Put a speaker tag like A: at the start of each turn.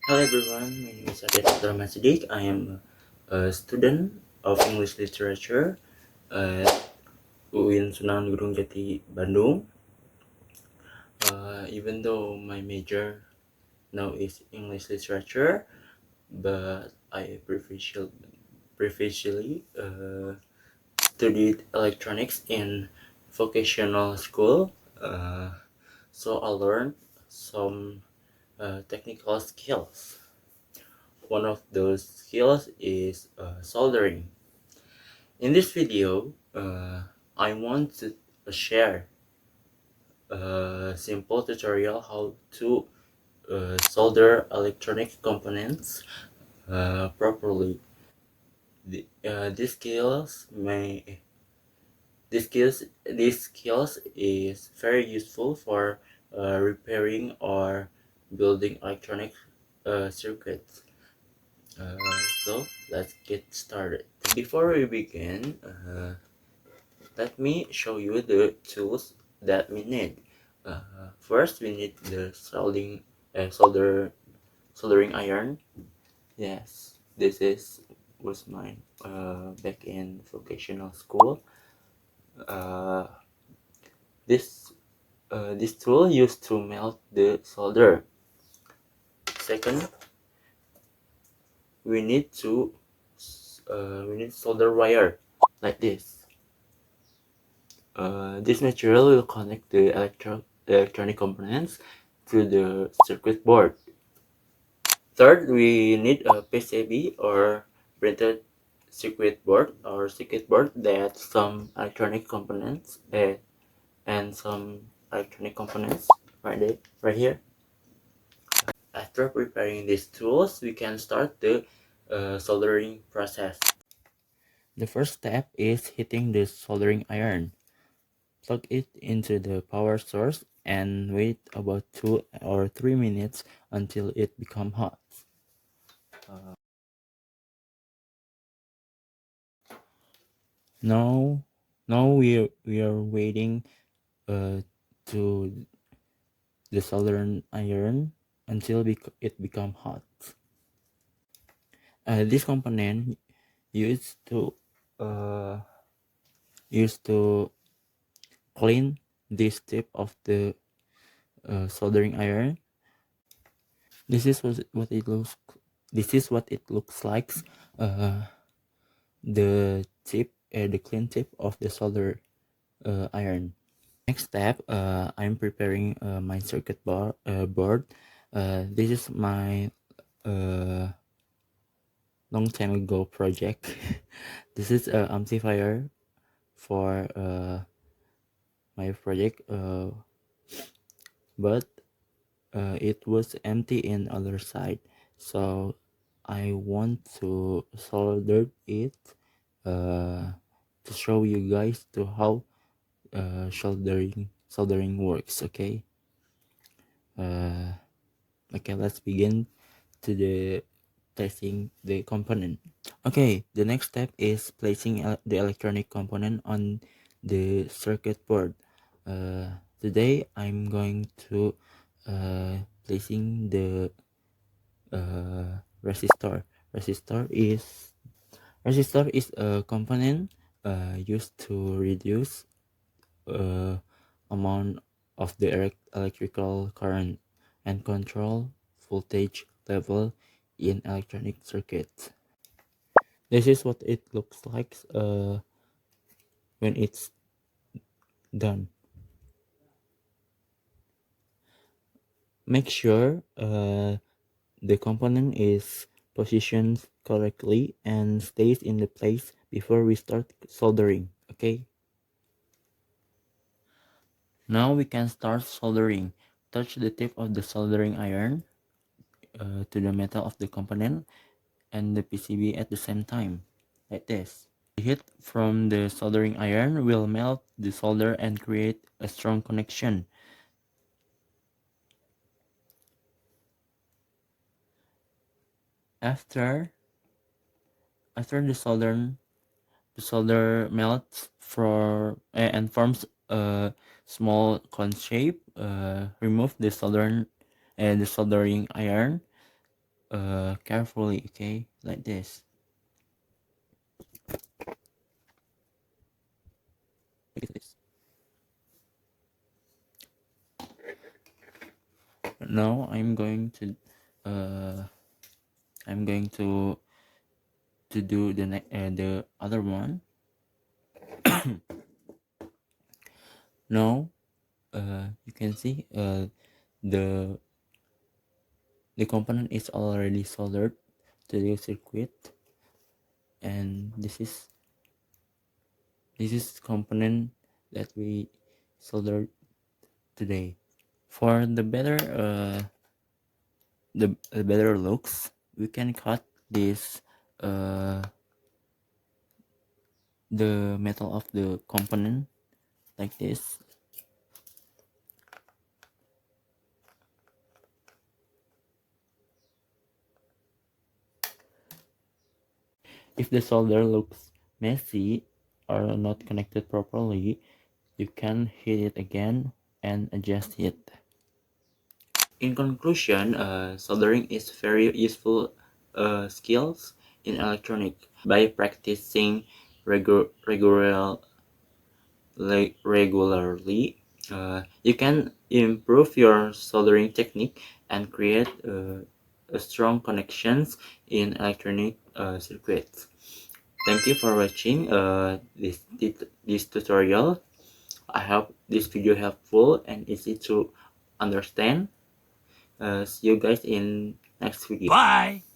A: Hello everyone, my name is Adit Abdurrahman Siddiq. I am a student of English Literature at UIN Sunan Gunung Jati, Bandung. Even though my major now is English Literature, but I previously studied electronics in vocational school. So I learned some technical skills. One of those skills is soldering. In this video, I want to share a simple tutorial how to solder electronic components properly. These skills is very useful for repairing or building electronic circuits. So let's get started. Before we begin, let me show you the tools that we need. First, we need the soldering iron. Yes, was mine back in vocational school. Uh, this tool used to melt the solder. Second, we need solder wire like this. This material will connect the electronic components to the circuit board. Third, we need a PCB or printed circuit board that some electronic components and some electronic components right here. After preparing these tools, we can start the soldering process. The first step is heating the soldering iron. Plug it into the power source and wait about 2 or 3 minutes until it becomes hot. Now, we are waiting to the soldering iron until it become hot. This component used to uh, used to clean this tip of the soldering iron. This is what it looks. This is what it looks like. Uh, the clean tip of the solder iron. Next step, I'm preparing my circuit board. This is my long time ago project. This is an amplifier for my project, but it was empty in other side, so I want to solder it to show you guys to how soldering works. Okay, let's begin to the placing the component. Okay, the next step is placing the electronic component on the circuit board. Today I'm going to placing the resistor. Resistor is a component used to reduce amount of the electrical current and control voltage level in electronic circuits. This is what it looks like when it's done. Make sure the component is positioned correctly and stays in the place before we start soldering. Okay, now we can start soldering. Touch the tip of the soldering iron to the metal of the component and the PCB at the same time, like this. The heat from the soldering iron will melt the solder and create a strong connection. After the solder melts and forms a small cone shape. Remove the soldering iron carefully, okay, like this. Like this. Now uh I'm going to do the other one. Now you can see the the component is already soldered to the circuit, and this is component that we soldered today. For the better looks, we can cut this uh the metal of the component like this. If the solder looks messy or not connected properly, you can hit it again and adjust it. In conclusion, soldering is very useful skills in electronic. By practicing regularly, you can improve your soldering technique and create a strong connections in electronic circuits. Thank you for watching this tutorial. I hope this video helpful and easy to understand. See you guys in next video.
B: Bye!